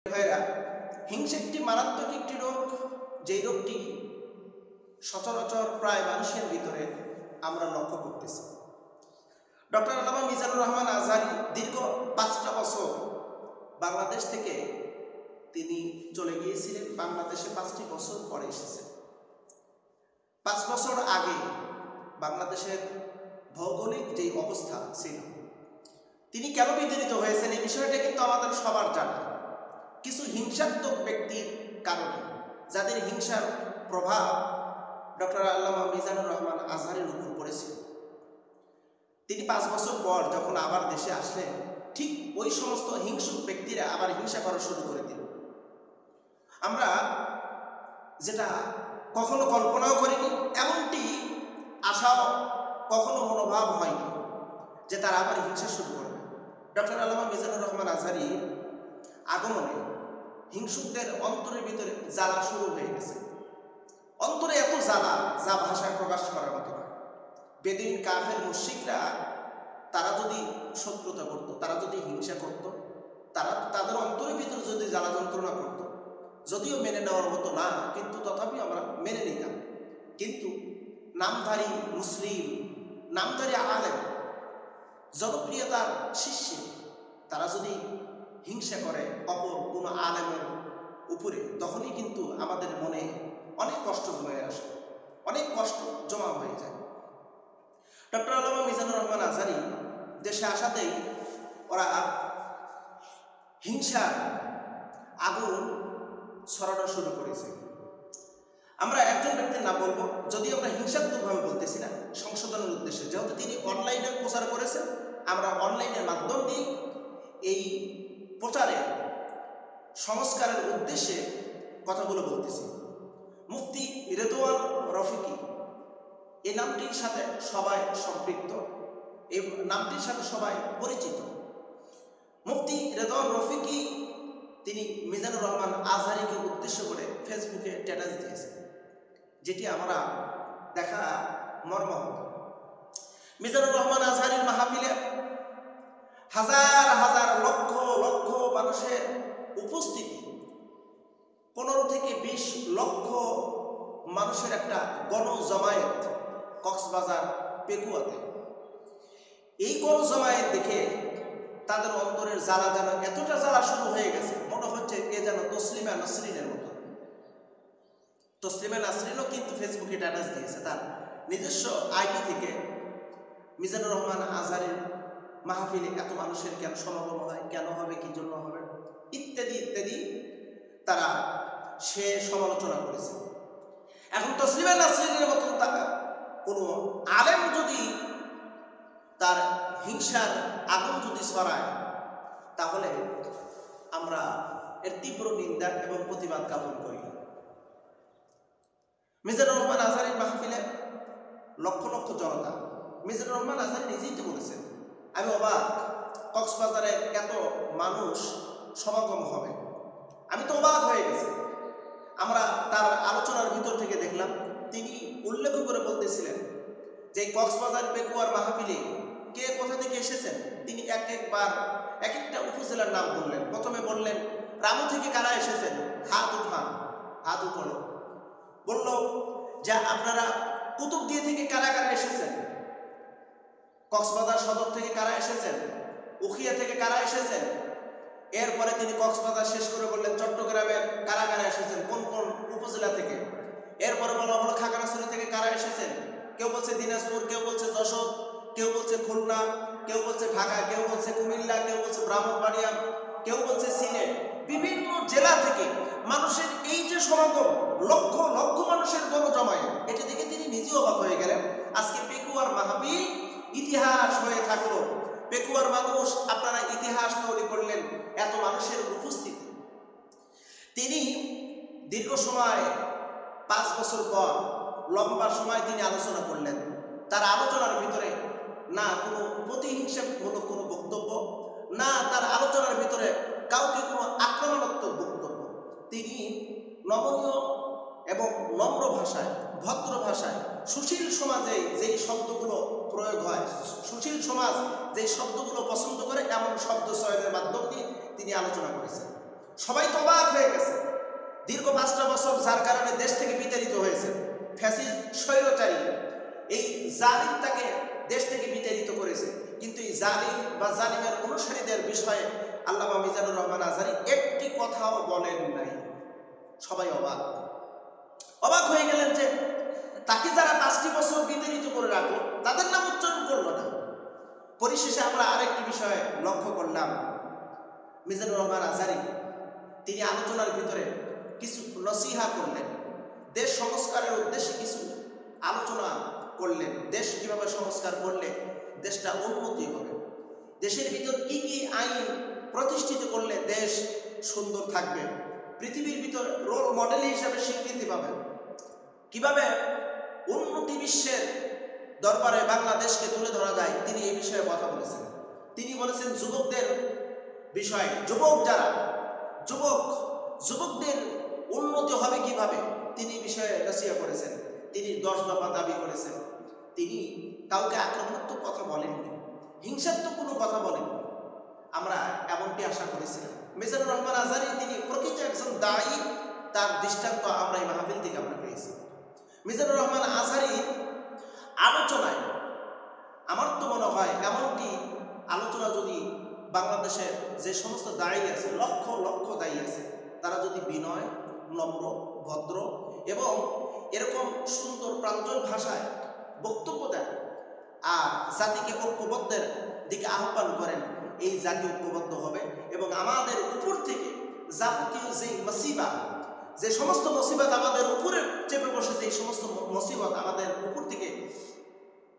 ভাইরা, হিংসা একটি মারাত্মক একটি রোগ, যেই রোগটি সচরাচর প্রায় মানুষের ভিতরে আমরা লক্ষ্য করতেছি। ডক্টর আল্লামা মিজানুর রহমান আজহারী দীর্ঘ 5টা বছর বাংলাদেশ থেকে তিনি চলে গিয়েছিলেন। বাংলাদেশে 5টি বছর পরে এসেছেন। 5 বছর আগে বাংলাদেশের ভৌগোলিক যে অবস্থা ছিল, তিনি কেন বিতাড়িত হয়েছেন এই বিষয়টা কিন্তু আমাদের সবার জানা। কিছু হিংসাত্মক ব্যক্তির কারণে, যাদের হিংসার প্রভাব ডক্টর আল্লামা মিজানুর রহমান আজহারীর উপর পড়েছিল। তিনি 5 বছর পর যখন আবার দেশে আসলেন, ঠিক ওই সমস্ত হিংসুক ব্যক্তিরা আবার হিংসা করা শুরু করে দিল। আমরা যেটা কখনো কল্পনাও করিনি, এমনটি আশাও কখনো মনোভাব হয়নি যে তারা আবার হিংসা শুরু করবে। ডক্টর আল্লামা মিজানুর রহমান আজহারীর আগমনে হিংসুকদের অন্তরের ভিতরে জ্বালা শুরু হয়ে গেছে। অন্তরে এত জ্বালা যা ভাষায় প্রকাশ করার মতো না। বেদুইন কাফের মুশরিকরা তারা যদি শত্রুতা করত, তারা যদি হিংসা করত, তারা তাদের অন্তরের ভিতরে যদি জ্বালা যন্ত্রণা করত, যদিও মেনে নেওয়ার মতো না, কিন্তু তথাপি আমরা মেনে নিতাম। কিন্তু নামধারী মুসলিম, নামধারী আলেম, জনপ্রিয়তার শীর্ষে তারা যদি হিংসা করে অপর কোনো আলেমের উপরে, তখনই কিন্তু আমাদের মনে অনেক কষ্ট জমে আসে, অনেক কষ্ট জমা হয়ে যায়। ডক্টর আল্লামা মিজানুর রহমান আজহারী দেশে আসাতেই ওরা হিংসার আগুন ছড়ানো শুরু করেছে। আমরা একজন ব্যক্তির নাম বলবো, যদিও আমরা হিংসাত্মকভাবে বলতেছি না, সংশোধনের উদ্দেশ্যে। যেহেতু তিনি অনলাইনে প্রচার করেছেন, আমরা অনলাইনের মাধ্যম দিয়ে এই প্রচারে সংস্কারের উদ্দেশ্যে কথাগুলো বলতেছি। মুফতি রেদওয়ান রফিকি, এই নামটির সাথে সবাই সম্পৃক্ত, এই নামটির সাথে সবাই পরিচিত। মুফতি রেদওয়ান রফিকি তিনি মিজানুর রহমান আজহারীকে উদ্দেশ্য করে ফেসবুকে স্ট্যাটাস দিয়েছেন, যেটি আমরা দেখা মর্মাহত। মিজানুর রহমান আজহারীর মাহফিলে হাজার হাজার লক্ষ লক্ষ মানুষের উপস্থিতি, 15 থেকে 20 লক্ষ মানুষের একটা গণজমায়েত কক্সবাজার পেকুয়াতে। এই গণজমায়েত দেখে তাদের অন্তরের জ্বালা যেন এতটা জ্বালা শুরু হয়ে গেছে, মনে হচ্ছে এ যেন তসলিমা নাসরিনের মতো। তসলিমা নাসরিনও কিন্তু ফেসবুকে স্ট্যাটাস দিয়েছে তার নিজস্ব আইডি থেকে, মিজানুর রহমান আজহারীর মাহফিলে এত মানুষের কেন সমাগম হয়, কেন হবে, কি জন্য হবে, ইত্যাদি ইত্যাদি তারা সে সমালোচনা করেছে। এখন তসলিমা নাসরিনের মতন কোনো আলেম যদি তার হিংসার আগুন যদি ছড়ায়, তাহলে আমরা এর তীব্র নিন্দা এবং প্রতিবাদ জ্ঞাপন করি। মিজানুর রহমান আজহারীর মাহফিলে লক্ষ লক্ষ জনতা। মিজানুর রহমান আজহারী নিজেই তো বলেছেন, আমি অবাক, কক্সবাজারে এত মানুষ সমাগম হবে, আমি তো অবাক হয়ে গেছি। আমরা তার আলোচনার ভিতর থেকে দেখলাম, তিনি উল্লেখ করে বলতেছিলেন যে কক্সবাজার পেকুয়ার মাহফিলে কে কোথা থেকে এসেছেন। তিনি একবার এক একটা উপজেলার নাম বললেন। প্রথমে বললেন রামু থেকে কারা এসেছেন, হাত উঠান, হাত উঠানো। বলল যে আপনারা কুতুবদিয়া থেকে কারা কারা এসেছেন, কক্সবাজার সদর থেকে কারা এসেছেন, উখিয়া থেকে কারা এসেছেন। এরপরে তিনি কক্সবাজার শেষ করে বললেন চট্টগ্রামের কারা কারা এসেছেন, কোন কোন উপজেলা থেকে। এরপরে বলা হলো খাগড়াছড়ি থেকে কারা এসেছেন, কেউ বলছে দিনাজপুর, কেউ বলছে যশোর, কেউ বলছে খুলনা, কেউ বলছে ঢাকা, কেউ বলছে কুমিল্লা, কেউ বলছে ব্রাহ্মণবাড়িয়া, কেউ বলছে সিলেট। বিভিন্ন জেলা থেকে মানুষের এই যে সমাগম, লক্ষ লক্ষ মানুষের গণজমায়েত, এটি দেখে তিনি নিজেও অবাক হয়ে গেলেন। আজকে পেকুয়ার মাহফিল ইতিহাস হয়ে থাকলো, পেকুয়ার মানুষ আপনারা ইতিহাস তৈরি করলেন এত মানুষের উপস্থিতি। তিনি দীর্ঘ সময় 5 বছর পর লম্বা সময় তিনি আলোচনা করলেন। তার আলোচনার ভিতরে না কোনো প্রতিহিংসামূলক কোনো বক্তব্য, না তার আলোচনার ভিতরে কাউকে কোনো আক্রমণাত্মক বক্তব্য। তিনি নমনীয় এবং নম্র ভাষায়, ভদ্র ভাষায়, সুশীল সমাজে যেই শব্দগুলো প্রয়োগ হয়, সুশীল সমাজ যেই শব্দগুলো পছন্দ করে, এমন শব্দ চয়নের মাধ্যম দিয়ে তিনি আলোচনা করেছেন। সবাই তো অবাক হয়ে গেছে। দীর্ঘ 5টা বছর যার কারণে দেশ থেকে বিতাড়িত হয়েছে ফ্যাসিস্ট স্বৈরাচারী এই জালিম তাকে দেশ থেকে বিতাড়িত করেছে, কিন্তু এই জালিম বা জালিমের অনুসারীদের বিষয়ে আল্লামা মিজানুর রহমান আজহারী একটি কথাও বলেন নাই। সবাই অবাক হয়ে গেলেন যে তাকে যারা 5টি বছর বিতাড়িত করে রাখলো তাদের নাম উচ্চারণ করলো না। পরিশেষে আমরা আরেকটি বিষয় লক্ষ্য করলাম, মিজানুর রহমান আজহারী তিনি আলোচনার ভিতরে কিছু নসিহা করলেন, দেশ সংস্কারের উদ্দেশ্যে কিছু আলোচনা করলেন। দেশ কিভাবে সংস্কার করলে দেশটা উন্নতি হবে, দেশের ভিতর কি কি আইন প্রতিষ্ঠিত করলে দেশ সুন্দর থাকবে, পৃথিবীর ভিতর রোল মডেল হিসাবে স্বীকৃতি পাবে, কিভাবে উন্নতি বিশ্বের দরবারে বাংলাদেশকে তুলে ধরা যায়, তিনি এই বিষয়ে কথা বলেছেন। তিনি বলেছেন যুবকদের বিষয়ে, যুবকদের উন্নতি হবে কিভাবে, তিনি বিষয়ে নসিহত করেছেন। তিনি 10 দফা দাবি করেছেন। তিনি কাউকে আক্রমণাত্মক কথা বলেননি, হিংসাত্মক কোনো কথা বলেননি। আমরা এমনটি আশা করেছিলাম। মিজানুর রহমান আজহারী তিনি প্রকৃত একজন দায়ী, তার দৃষ্টান্ত আমরা এই মাহফিল থেকে আমরা পেয়েছি। মিজানুর রহমান আজহারী আলোচনায় আমার তো মনে হয় এমনটি আলোচনা যদি বাংলাদেশের যে সমস্ত দায়ী আছে, লক্ষ লক্ষ দায়ী আছে, তারা যদি বিনয়, নম্র, ভদ্র এবং এরকম সুন্দর প্রাঞ্জল ভাষায় বক্তব্য দেন আর জাতিকে ঐক্যবদ্ধের দিকে আহ্বান করেন, এই জাতি ঐক্যবদ্ধ হবে এবং আমাদের উপর থেকে যাবতীয় যে সমস্ত মুসিবত আমাদের উপরে চেপে বসে, যে সমস্ত মুসিবত আমাদের উপর থেকে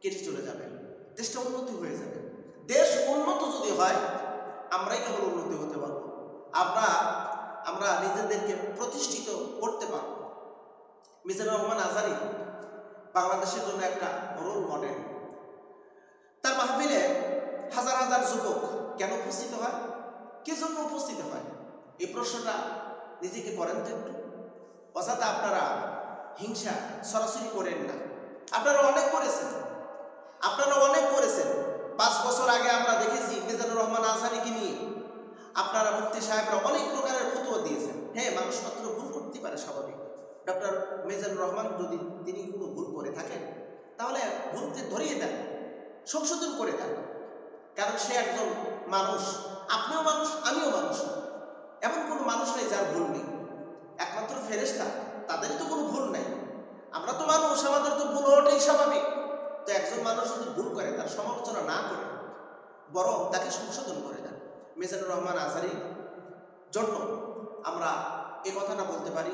কেটে চলে যাবে, দেশটা উন্নতি হয়ে যাবে। দেশ উন্নত যদি হয় আমরাই কেবল উন্নতি হতে পারবো, আমরা নিজেদেরকে প্রতিষ্ঠিত করতে পারবো। মিজানুর রহমান আজহারী বাংলাদেশের জন্য একটা রোল মডেল। তার মাহফিলে হাজার হাজার যুবক কেন উপস্থিত হয়, কি জন্য উপস্থিত হয়, এই প্রশ্নটা নিজেকে করেন তো একটু। অযথা আপনারা হিংসা সরাসরি করেন না, আপনারা অনেক করেছেন। 5 বছর আগে আমরা দেখেছি মিজানুর রহমান আজহারীকে নিয়ে আপনারা মুফতি সাহেবরা অনেক প্রকারের ফতোয়া দিয়েছেন। হ্যাঁ, মানুষ মাত্র ভুল করতে পারে, স্বাভাবিক। ডক্টর মিজানুর রহমান যদি তিনি কোনো ভুল করে থাকেন তাহলে ভুলকে ধরিয়ে দেন, সংশোধন করে দেন, কারণ সে একজন মানুষ, আপনিও মানুষ, আমিও মানুষ। এমন কোনো মানুষ নেই যার ভুল নেই, একমাত্র ফেরেশতা, তাদেরই তো কোনো ভুল নেই। আমরা তো মানুষ, আমাদের তো ভুল হওয়াটাই স্বাভাবিক। তো একজন মানুষ যদি ভুল করে তার সমালোচনা না করে বরং তাকে সংশোধন করে দেন। মিজানুর রহমান আজহারীর জন্য আমরা এ কথাটা বলতে পারি,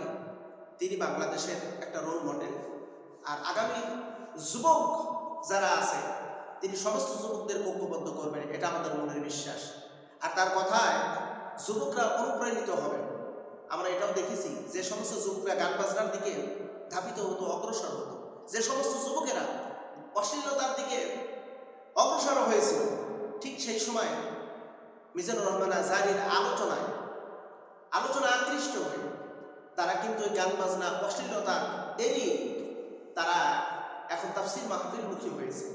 তিনি বাংলাদেশের একটা রোল মডেল। আর আগামী যুবক যারা আছে তিনি সমস্ত যুবকদের ঐক্যবদ্ধ করবেন, এটা আমাদের মনের বিশ্বাস। আর তার কথায় যুবকরা অনুপ্রাণিত হবেন। আমরা এটাও দেখেছি যে সমস্ত যুবকরা গান বাজনার দিকে ধাবিত হতো, অগ্রসর হতো, যে সমস্ত যুবকেরা অশ্লীলতার দিকে অগ্রসর হয়েছিল, ঠিক সেই সময় মিজানুর রহমান আজহারীর আলোচনা আকৃষ্ট হয়ে তারা কিন্তু গান বাজনা অশ্লীলতা এড়িয়ে তারা এখন তাফসীর মাহফিল মুখী হয়েছে।